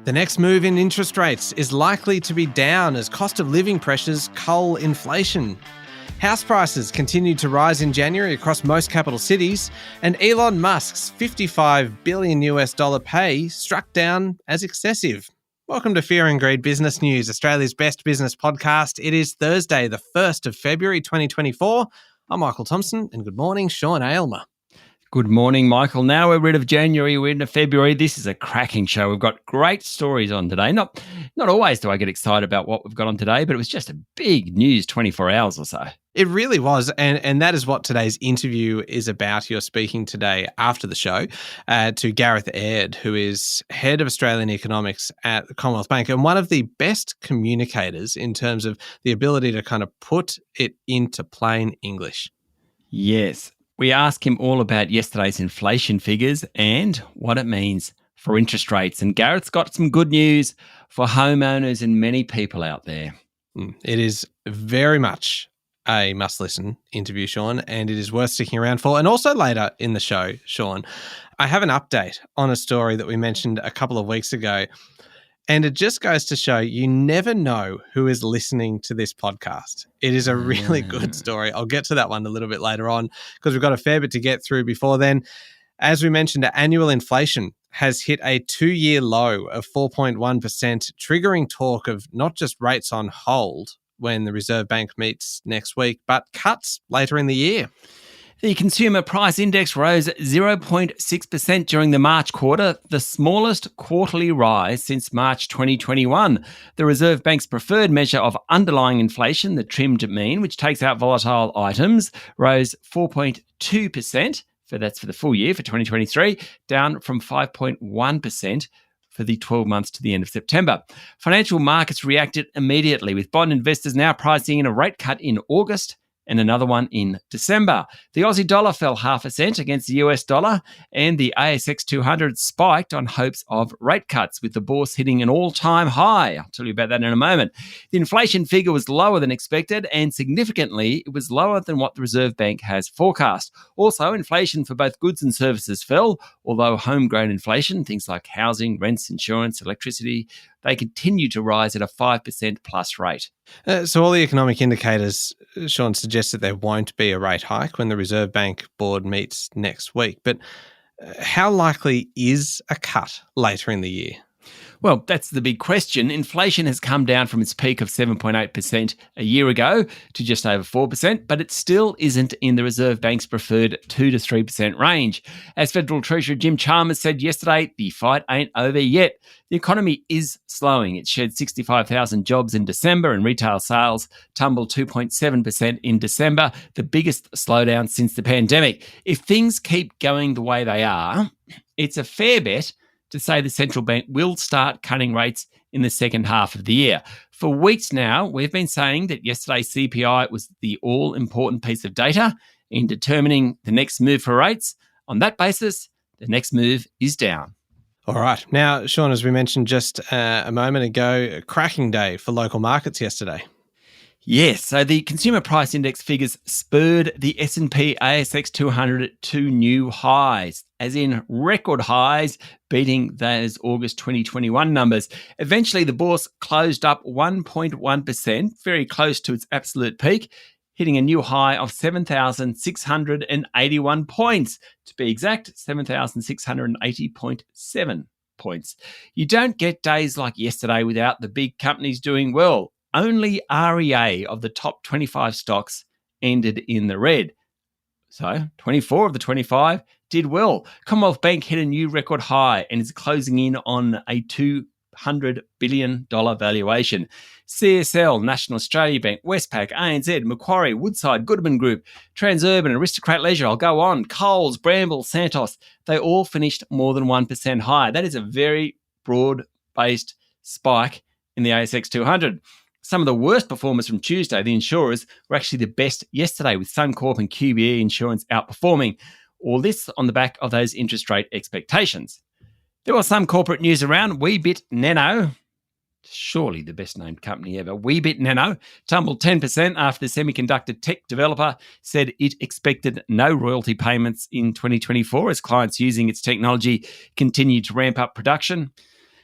The next move in interest rates is likely to be down as cost of living pressures cull inflation. House prices continued to rise in January across most capital cities, and Elon Musk's $55 billion pay struck down as excessive. Welcome to Fear and Greed Business News, Australia's best business podcast. It is Thursday, the 1st of February 2024. I'm Michael Thompson, and good morning, Sean Aylmer. Good morning, Michael. Now we're rid of January, we're into February. This is a cracking show. We've got great stories on today. Not always do I get excited about what we've got on today, but it was just a big news 24 hours or so. It really was, and that is what today's interview is about. You're speaking today after the show to Gareth Aird, who is Head of Australian Economics at the Commonwealth Bank and one of the best communicators in terms of the ability to kind of put it into plain English. Yes. We asked him all about yesterday's inflation figures and what it means for interest rates. And Gareth's got some good news for homeowners and many people out there. It is very much a must-listen interview, Sean, and it is worth sticking around for. And also later in the show, Sean, I have an update on a story that we mentioned a couple of weeks ago. And it just goes to show you never know who is listening to this podcast. It is a really good story. I'll get to that one a little bit later on because we've got a fair bit to get through before then. As we mentioned, annual inflation has hit a 2-year low of 4.1%, triggering talk of not just rates on hold when the Reserve Bank meets next week, but cuts later in the year. The Consumer Price Index rose 0.6% during the March quarter, the smallest quarterly rise since March 2021. The Reserve Bank's preferred measure of underlying inflation, the trimmed mean, which takes out volatile items, rose 4.2%. That's for the full year for 2023, down from 5.1% for the 12 months to the end of September. Financial markets reacted immediately, with bond investors now pricing in a rate cut in August and another one in December. The Aussie dollar fell 0.5% against the US dollar, and the ASX 200 spiked on hopes of rate cuts, with the bourse hitting an all-time high. I'll tell you about that in a moment. The inflation figure was lower than expected, and significantly, it was lower than what the Reserve Bank has forecast. Also, inflation for both goods and services fell, although homegrown inflation, things like housing, rents, insurance, electricity, they continue to rise at a 5% plus rate. So all the economic indicators, Sean, suggest that there won't be a rate hike when the Reserve Bank board meets next week. But how likely is a cut later in the year? Well, that's the big question. Inflation has come down from its peak of 7.8% a year ago to just over 4%, but it still isn't in the Reserve Bank's preferred 2 to 3% range. As Federal Treasurer Jim Chalmers said yesterday, the fight ain't over yet. The economy is slowing. It shed 65,000 jobs in December, and retail sales tumbled 2.7% in December, the biggest slowdown since the pandemic. If things keep going the way they are, it's a fair bet to say the central bank will start cutting rates in the second half of the year. For weeks now, we've been saying that yesterday's CPI was the all-important piece of data in determining the next move for rates. On that basis, the next move is down. All right. Now, Sean, as we mentioned just a moment ago, a cracking day for local markets yesterday. Yes, so the Consumer Price Index figures spurred the S&P ASX 200 to new highs, as in record highs, beating those August 2021 numbers. Eventually, the bourse closed up 1.1%, very close to its absolute peak, hitting a new high of 7,681 points. To be exact, 7,680.7 points. You don't get days like yesterday without the big companies doing well. Only REA of the top 25 stocks ended in the red. So 24 of the 25 did well. Commonwealth Bank hit a new record high and is closing in on a $200 billion valuation. CSL, National Australia Bank, Westpac, ANZ, Macquarie, Woodside, Goodman Group, Transurban, Aristocrat Leisure, I'll go on, Coles, Bramble, Santos, they all finished more than 1% higher. That is a very broad-based spike in the ASX 200. Some of the worst performers from Tuesday, the insurers, were actually the best yesterday, with Suncorp and QBE Insurance outperforming. All this on the back of those interest rate expectations. There was some corporate news around. Weebit Nano, surely the best named company ever, Weebit Nano, tumbled 10% after the semiconductor tech developer said it expected no royalty payments in 2024 as clients using its technology continued to ramp up production.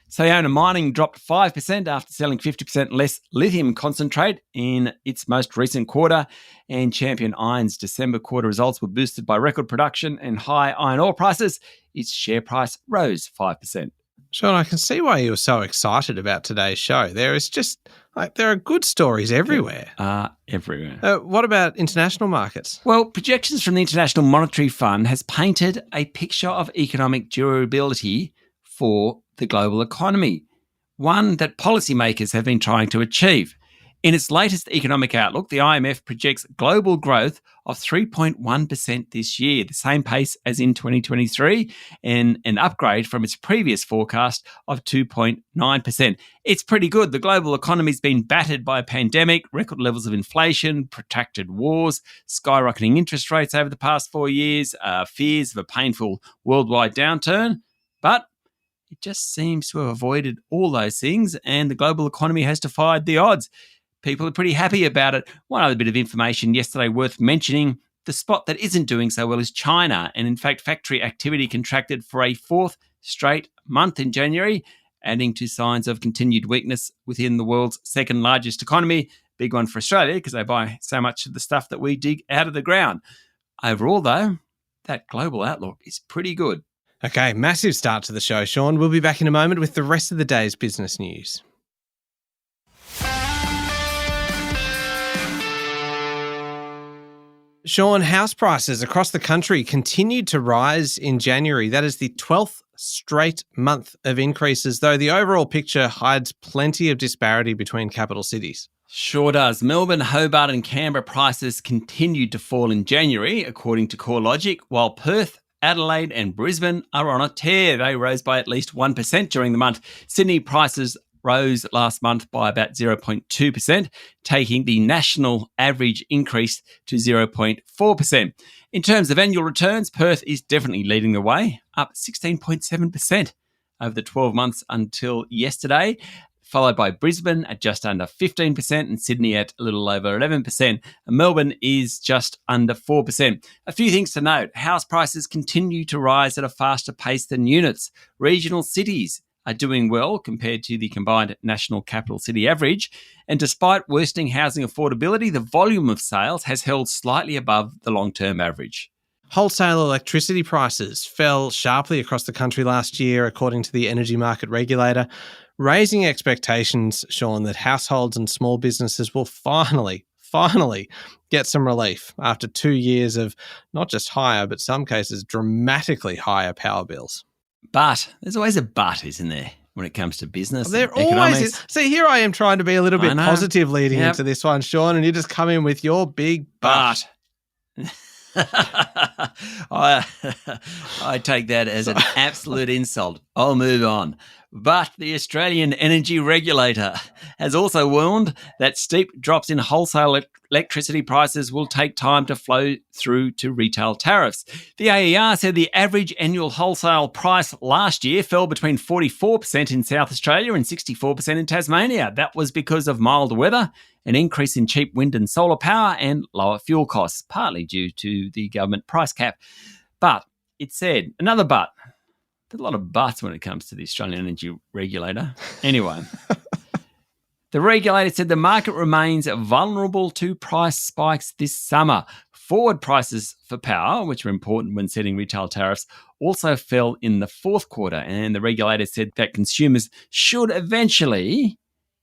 Sayona Mining dropped 5% after selling 50% less lithium concentrate in its most recent quarter, and Champion Iron's December quarter results were boosted by record production and high iron ore prices. Its share price rose 5%. Sean, I can see why you were so excited about today's show. There are good stories everywhere. Everywhere. What about international markets? Well, projections from the International Monetary Fund has painted a picture of economic durability for the global economy, one that policymakers have been trying to achieve. In its latest economic outlook, the IMF projects global growth of 3.1% this year, the same pace as in 2023, and an upgrade from its previous forecast of 2.9%. It's pretty good. The global economy's been battered by a pandemic, record levels of inflation, protracted wars, skyrocketing interest rates over the past 4 years, fears of a painful worldwide downturn. But it just seems to have avoided all those things, and the global economy has defied the odds. People are pretty happy about it. One other bit of information yesterday worth mentioning, the spot that isn't doing so well is China. And in fact, factory activity contracted for a fourth straight month in January, adding to signs of continued weakness within the world's second largest economy. Big one for Australia because they buy so much of the stuff that we dig out of the ground. Overall, though, that global outlook is pretty good. Okay, massive start to the show, Sean. We'll be back in a moment with the rest of the day's business news. Sean, house prices across the country continued to rise in January. That is the 12th straight month of increases, though the overall picture hides plenty of disparity between capital cities. Sure does. Melbourne, Hobart and Canberra prices continued to fall in January, according to CoreLogic, while Perth, Adelaide and Brisbane are on a tear. They rose by at least 1% during the month. Sydney prices rose last month by about 0.2%, taking the national average increase to 0.4%. In terms of annual returns, Perth is definitely leading the way, up 16.7% over the 12 months until yesterday, followed by Brisbane at just under 15% and Sydney at a little over 11%. And Melbourne is just under 4%. A few things to note. House prices continue to rise at a faster pace than units. Regional cities are doing well compared to the combined national capital city average. And despite worsening housing affordability, the volume of sales has held slightly above the long-term average. Wholesale electricity prices fell sharply across the country last year, according to the energy market regulator, raising expectations, Sean, that households and small businesses will finally get some relief after 2 years of not just higher, but some cases dramatically higher power bills. But there's always a but, isn't there, when it comes to business? There always is. See, here I am trying to be a little bit positive leading Yep. into this one, Sean, and you just come in with your big but. I take that as an absolute insult. I'll move on. But the Australian Energy Regulator has also warned that steep drops in wholesale electricity prices will take time to flow through to retail tariffs. The AER said the average annual wholesale price last year fell between 44% in South Australia and 64% in Tasmania. That was because of mild weather, an increase in cheap wind and solar power, and lower fuel costs, partly due to the government price cap. But it said, another but. There's a lot of buts when it comes to the Australian Energy Regulator. Anyway, the regulator said the market remains vulnerable to price spikes this summer. Forward prices for power, which are important when setting retail tariffs, also fell in the fourth quarter, and the regulator said that consumers should eventually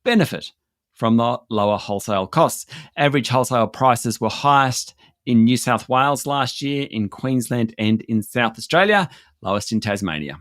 benefit from the lower wholesale costs. Average wholesale prices were highest in New South Wales last year, in Queensland and in South Australia, lowest in Tasmania.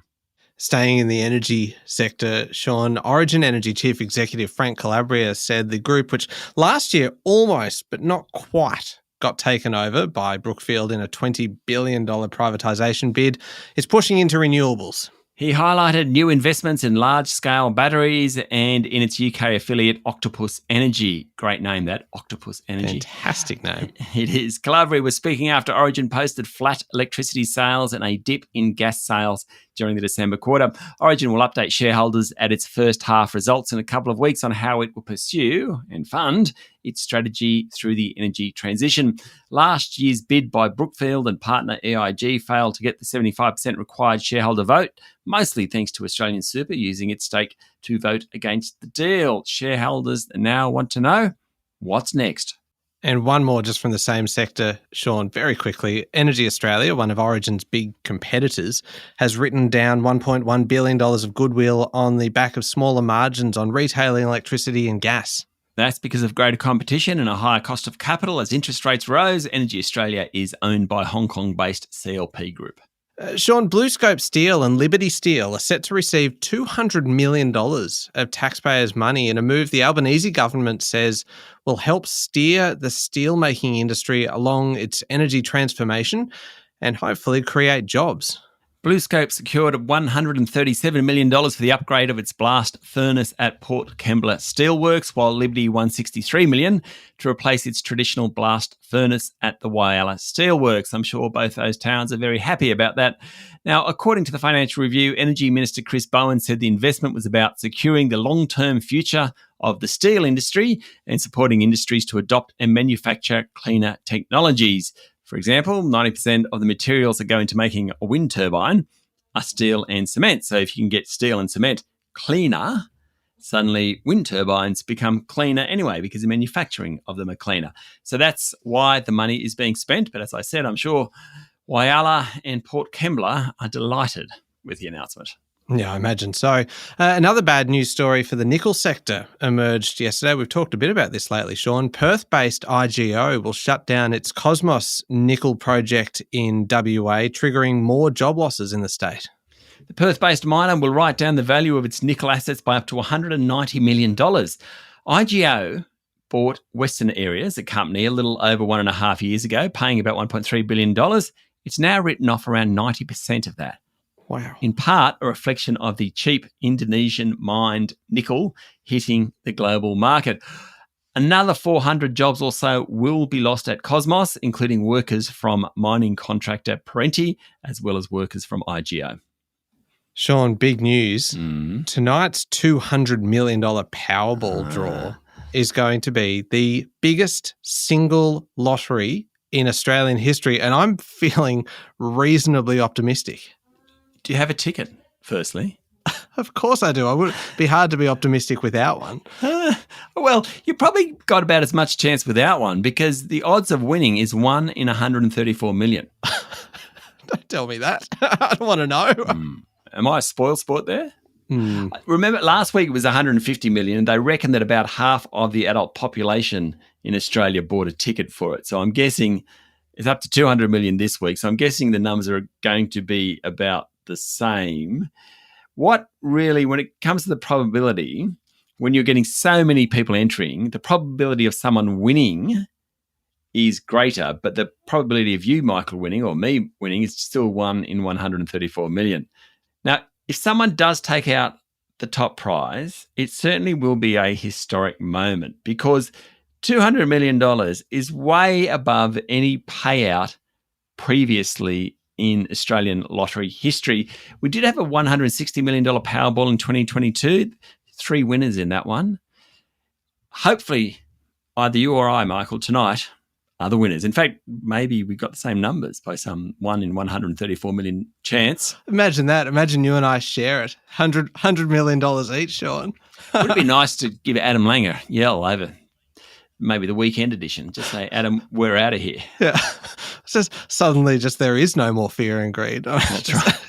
Staying in the energy sector, Sean, Origin Energy Chief Executive Frank Calabria said the group, which last year almost but not quite got taken over by Brookfield in a $20 billion privatisation bid, is pushing into renewables. He highlighted new investments in large-scale batteries and in its UK affiliate Octopus Energy. Great name, that, Octopus Energy. Fantastic name. It is. Calabria was speaking after Origin posted flat electricity sales and a dip in gas sales during the December quarter. Origin will update shareholders at its first half results in a couple of weeks on how it will pursue and fund its strategy through the energy transition. Last year's bid by Brookfield and partner EIG failed to get the 75% required shareholder vote, mostly thanks to Australian Super using its stake to vote against the deal. Shareholders now want to know what's next. And one more just from the same sector, Sean, very quickly. Energy Australia, one of Origin's big competitors, has written down $1.1 billion of goodwill on the back of smaller margins on retailing electricity and gas. That's because of greater competition and a higher cost of capital. As interest rates rose, Energy Australia is owned by Hong Kong-based CLP Group. Sean, BlueScope Steel and Liberty Steel are set to receive $200 million of taxpayers' money in a move the Albanese government says will help steer the steelmaking industry along its energy transformation and hopefully create jobs. BlueScope secured $137 million for the upgrade of its blast furnace at Port Kembla Steelworks, while Liberty won $63 million to replace its traditional blast furnace at the Whyalla Steelworks. I'm sure both those towns are very happy about that. Now, according to the Financial Review, Energy Minister Chris Bowen said the investment was about securing the long-term future of the steel industry and supporting industries to adopt and manufacture cleaner technologies. For example, 90% of the materials that go into making a wind turbine are steel and cement. So if you can get steel and cement cleaner, suddenly wind turbines become cleaner anyway because the manufacturing of them are cleaner. So that's why the money is being spent. But as I said, I'm sure Whyalla and Port Kembla are delighted with the announcement. Yeah, I imagine so. Another bad news story for the nickel sector emerged yesterday. We've talked a bit about this lately, Sean. Perth-based IGO will shut down its Cosmos nickel project in WA, triggering more job losses in the state. The Perth-based miner will write down the value of its nickel assets by up to $190 million. IGO bought Western Areas, a company, a little over 1.5 years ago, paying about $1.3 billion. It's now written off around 90% of that. Wow. In part, a reflection of the cheap Indonesian mined nickel hitting the global market. Another 400 jobs or so will be lost at Cosmos, including workers from mining contractor Perenti, as well as workers from IGO. Sean, big news. Tonight's $200 million Powerball draw is going to be the biggest single lottery in Australian history, and I'm feeling reasonably optimistic. Do you have a ticket, firstly? Of course I do. It would be hard to be optimistic without one. Well, you probably got about as much chance without one because the odds of winning is 1 in 134 million. Don't tell me that. I don't want to know. Am I a spoil sport there? Remember, last week it was 150 million and they reckon that about half of the adult population in Australia bought a ticket for it. So I'm guessing it's up to 200 million this week. So I'm guessing the numbers are going to be about the same. What really, when it comes to the probability, when you're getting so many people entering, the probability of someone winning is greater, but the probability of you, Michael, winning or me winning is still 1 in 134 million. Now, if someone does take out the top prize, it certainly will be a historic moment because $200 million is way above any payout previously in Australian lottery history. We did have a $160 million Powerball in 2022, 3 winners in that one. Hopefully, either you or I, Michael, tonight are the winners. In fact, maybe we got the same numbers by some 1 in 134 million chance. Imagine that. Imagine you and I share it. $100 million each, Sean. Would it be nice to give Adam Langer a yell over maybe the weekend edition? Just say, Adam, we're out of here. Yeah. It's just suddenly there is no more fear and greed. That's right.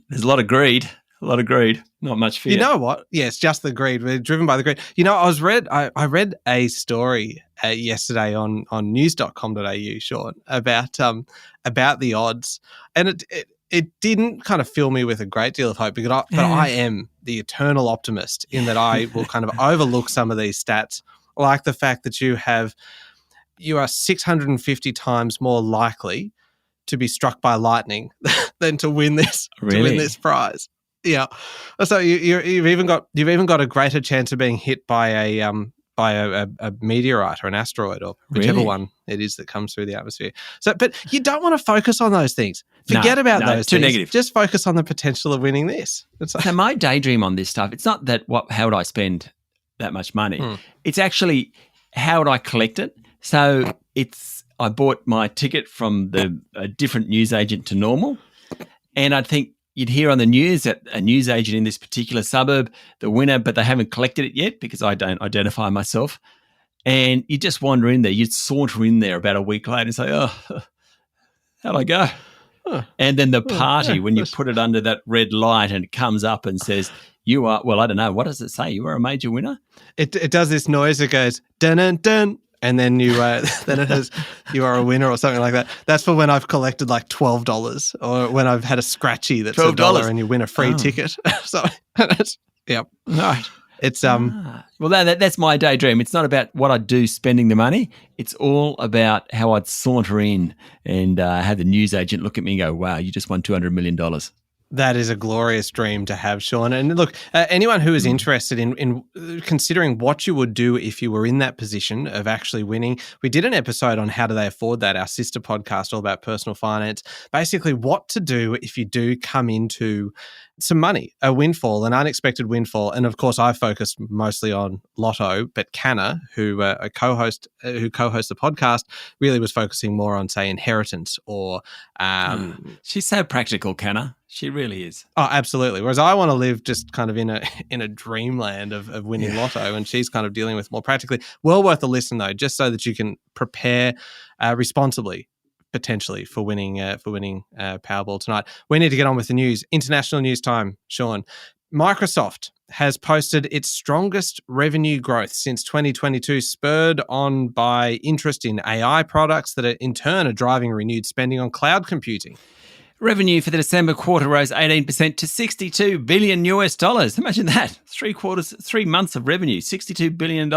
There's a lot of greed. Not much fear. You know what? Yeah, it's just the greed. We're driven by the greed. You know, I read a story yesterday on news.com.au, Sean, about the odds. And it didn't kind of fill me with a great deal of hope but I am the eternal optimist in that I will kind of overlook some of these stats, like the fact that you are 650 times more likely to be struck by lightning than to win this Really? to win this prize. Yeah. So you've even got a greater chance of being hit by by a meteorite or an asteroid or whichever Really? one it is that comes through the atmosphere. So, but you don't want to focus on those things. Forget about those too things. negative. Just focus on the potential of winning this. It's like, So my daydream on this stuff, it's not that how would I spend that much money? It's actually how would I collect it? So I bought my ticket from a different newsagent to normal, and I think you'd hear on the news that a newsagent in this particular suburb, the winner, but they haven't collected it yet because I don't identify myself. And you just wander in there. You'd saunter in there about a week later and say, oh, how'd I go? And then the party, when you put it under that red light and it comes up and says, you are, well, I don't know. What does it say? You are a major winner? It does this noise. It goes, dun, dun, dun. And then then it has, you are a winner or something like that. That's for when I've collected like $12 or when I've had a scratchy that's $12 and you win a free ticket. So, yeah. Right. It's well, that's my daydream. It's not about what I'd do spending the money. It's all about how I'd saunter in and have the newsagent look at me and go, wow, you just won $200 million. That is a glorious dream to have, Sean. And look, anyone who is interested in considering what you would do if you were in that position of actually winning, we did an episode on How Do They Afford That, our sister podcast all about personal finance. Basically, what to do if you do come into some money, a windfall, an unexpected windfall. And of course, I focused mostly on Lotto, but Canna, who co-hosts the podcast, really was focusing more on, say, inheritance or... She's so practical, Canna. She really is. Oh, absolutely. Whereas I want to live just kind of in a dreamland of winning Lotto, and she's kind of dealing with more practically. Well worth a listen though, just so that you can prepare responsibly, potentially for winning Powerball tonight. We need to get on with the news. International news time, Sean. Microsoft has posted its strongest revenue growth since 2022, spurred on by interest in AI products that are in turn driving renewed spending on cloud computing. Revenue for the December quarter rose 18% to $62 billion. Imagine that. 3 months of revenue, $62 billion.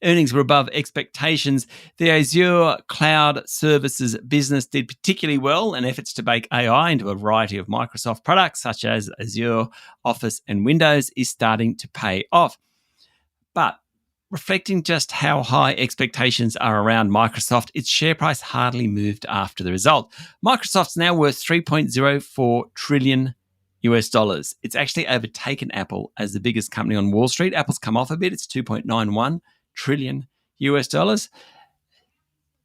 Earnings were above expectations. The Azure cloud services business did particularly well, and efforts to bake AI into a variety of Microsoft products, such as Azure, Office, and Windows, is starting to pay off. But reflecting just how high expectations are around Microsoft, its share price hardly moved after the result. Microsoft's now worth $3.04 trillion. It's actually overtaken Apple as the biggest company on Wall Street. Apple's come off a bit. It's $2.91 trillion.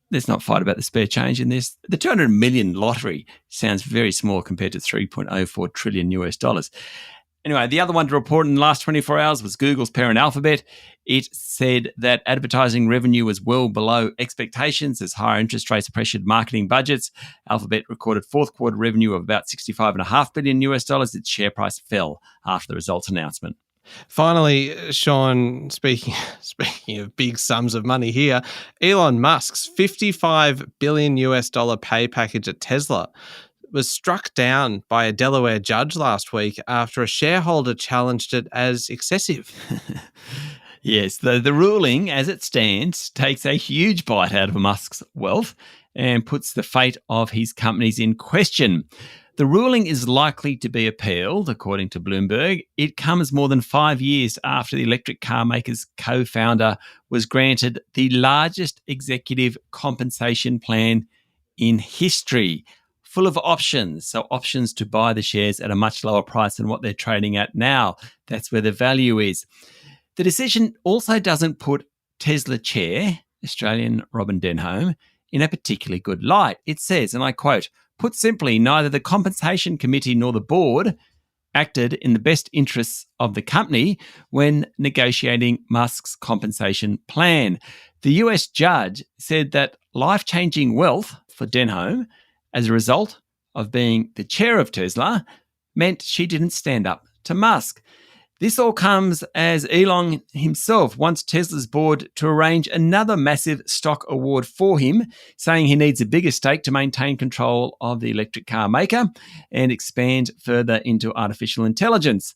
Let's not fight about the spare change in this. The 200 million lottery sounds very small compared to $3.04 trillion. Anyway, the other one to report in the last 24 hours was Google's parent Alphabet. It said that advertising revenue was well below expectations as higher interest rates pressured marketing budgets. Alphabet recorded fourth quarter revenue of about $65.5 billion. Its share price fell after the results announcement. Finally, Sean, speaking of big sums of money here, Elon Musk's $55 billion pay package at Tesla was struck down by a Delaware judge last week after a shareholder challenged it as excessive. Yes, the ruling, as it stands, takes a huge bite out of Musk's wealth and puts the fate of his companies in question. The ruling is likely to be appealed, according to Bloomberg. It comes more than 5 years after the electric car maker's co-founder was granted the largest executive compensation plan in history, full of options. So options to buy the shares at a much lower price than what they're trading at now. That's where the value is. The decision also doesn't put Tesla chair, Australian Robin Denholm, in a particularly good light. It says, and I quote, "Put simply, neither the compensation committee nor the board acted in the best interests of the company when negotiating Musk's compensation plan." The US judge said that life-changing wealth for Denholm as a result of being the chair of Tesla meant she didn't stand up to Musk. This all comes as Elon himself wants Tesla's board to arrange another massive stock award for him, saying he needs a bigger stake to maintain control of the electric car maker and expand further into artificial intelligence.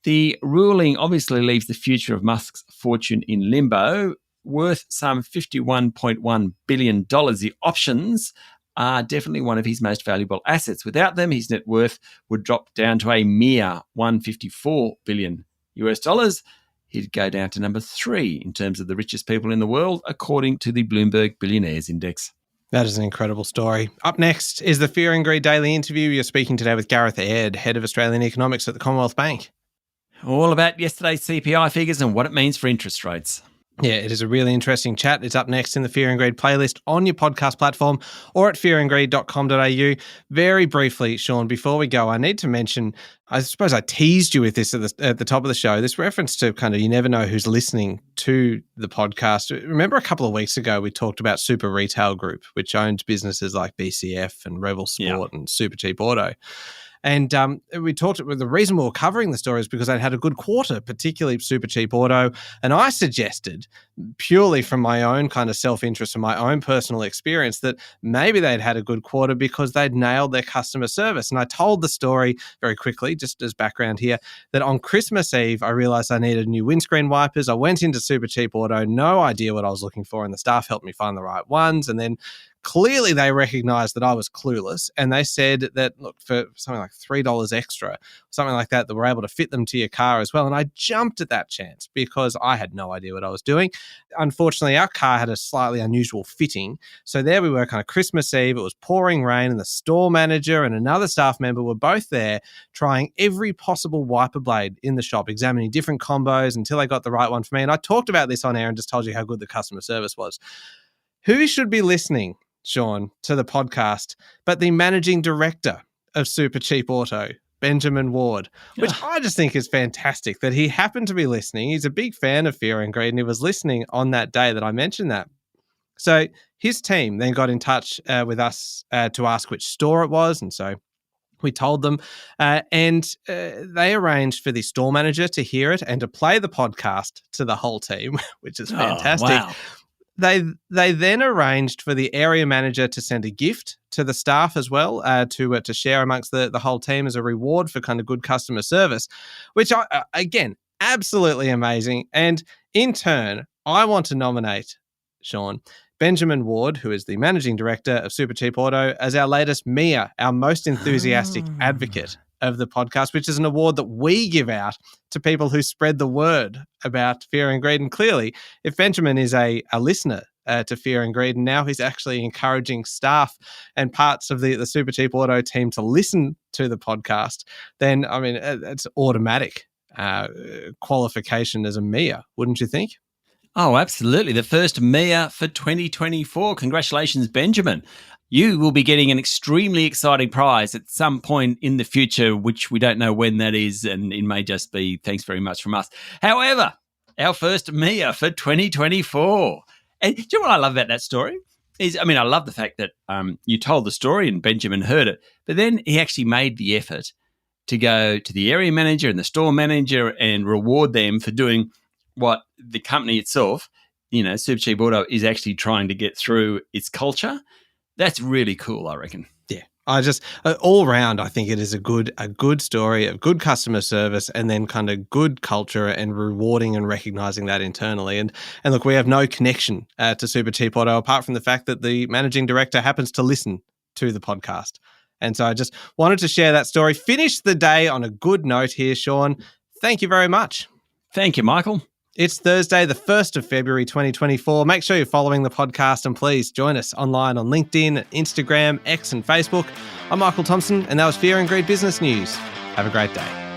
The ruling obviously leaves the future of Musk's fortune in limbo, worth some $51.1 billion. The options are definitely one of his most valuable assets. Without them, his net worth would drop down to a mere $154 billion. he'd go down to number 3 in terms of the richest people in the world, according to the Bloomberg Billionaires Index. That is an incredible story. Up next is the Fear and Greed Daily Interview. You're speaking today with Gareth Aird, Head of Australian Economics at the Commonwealth Bank. All about yesterday's CPI figures and what it means for interest rates. Yeah, it is a really interesting chat. It's up next in the Fear and Greed playlist on your podcast platform or at fearandgreed.com.au. Very briefly, Sean, before we go, I need to mention, I suppose I teased you with this at the top of the show, this reference to kind of you never know who's listening to the podcast. Remember a couple of weeks ago, we talked about Super Retail Group, which owns businesses like BCF and Rebel Sport and Super Cheap Auto. And we talked about the reason we were covering the story is because they'd had a good quarter, particularly Super Cheap Auto. And I suggested, purely from my own kind of self-interest and my own personal experience, that maybe they'd had a good quarter because they'd nailed their customer service. And I told the story very quickly, just as background here, that on Christmas Eve, I realized I needed new windscreen wipers. I went into Super Cheap Auto, no idea what I was looking for, and the staff helped me find the right ones. And then clearly they recognized that I was clueless, and they said that, look, for something like $3 extra, something like that we're able to fit them to your car as well. And I jumped at that chance because I had no idea what I was doing. Unfortunately, our car had a slightly unusual fitting. So there we were, kind of Christmas Eve. It was pouring rain, and the store manager and another staff member were both there trying every possible wiper blade in the shop, examining different combos until they got the right one for me. And I talked about this on air and just told you how good the customer service was. Who should be listening, Sean, to the podcast, but the managing director of Super Cheap Auto, Benjamin Ward, which I just think is fantastic that he happened to be listening. He's a big fan of Fear and Greed, and he was listening on that day that I mentioned that. So his team then got in touch with us to ask which store it was, and so we told them, and they arranged for the store manager to hear it and to play the podcast to the whole team, which is fantastic. Wow. They then arranged for the area manager to send a gift to the staff as well, to share amongst the whole team as a reward for kind of good customer service, which, again, absolutely amazing. And in turn, I want to nominate, Sean, Benjamin Ward, who is the managing director of Super Cheap Auto, as our latest MIA, our most enthusiastic advocate of the podcast, which is an award that we give out to people who spread the word about Fear and Greed. And clearly, if Benjamin is a listener to Fear and Greed, and now he's actually encouraging staff and parts of the Super Cheap Auto team to listen to the podcast, then, I mean, it's automatic qualification as a MIA, wouldn't you think? Oh, absolutely. The first MIA for 2024. Congratulations, Benjamin. You will be getting an extremely exciting prize at some point in the future, which we don't know when that is, and it may just be thanks very much from us. However, our first MIA for 2024. And do you know what I love about that story? I love the fact that you told the story and Benjamin heard it, but then he actually made the effort to go to the area manager and the store manager and reward them for doing what the company itself, Super Cheap Auto, is actually trying to get through its culture. That's really cool, I reckon. Yeah. I just, all round, I think it is a good story of good customer service and then kind of good culture and rewarding and recognizing that internally. And look, we have no connection to Super Cheap Auto apart from the fact that the managing director happens to listen to the podcast. And so I just wanted to share that story. Finish the day on a good note here, Sean. Thank you very much. Thank you, Michael. It's Thursday, the 1st of February, 2024. Make sure you're following the podcast and please join us online on LinkedIn, Instagram, X and Facebook. I'm Michael Thompson and that was Fear and Greed Business News. Have a great day.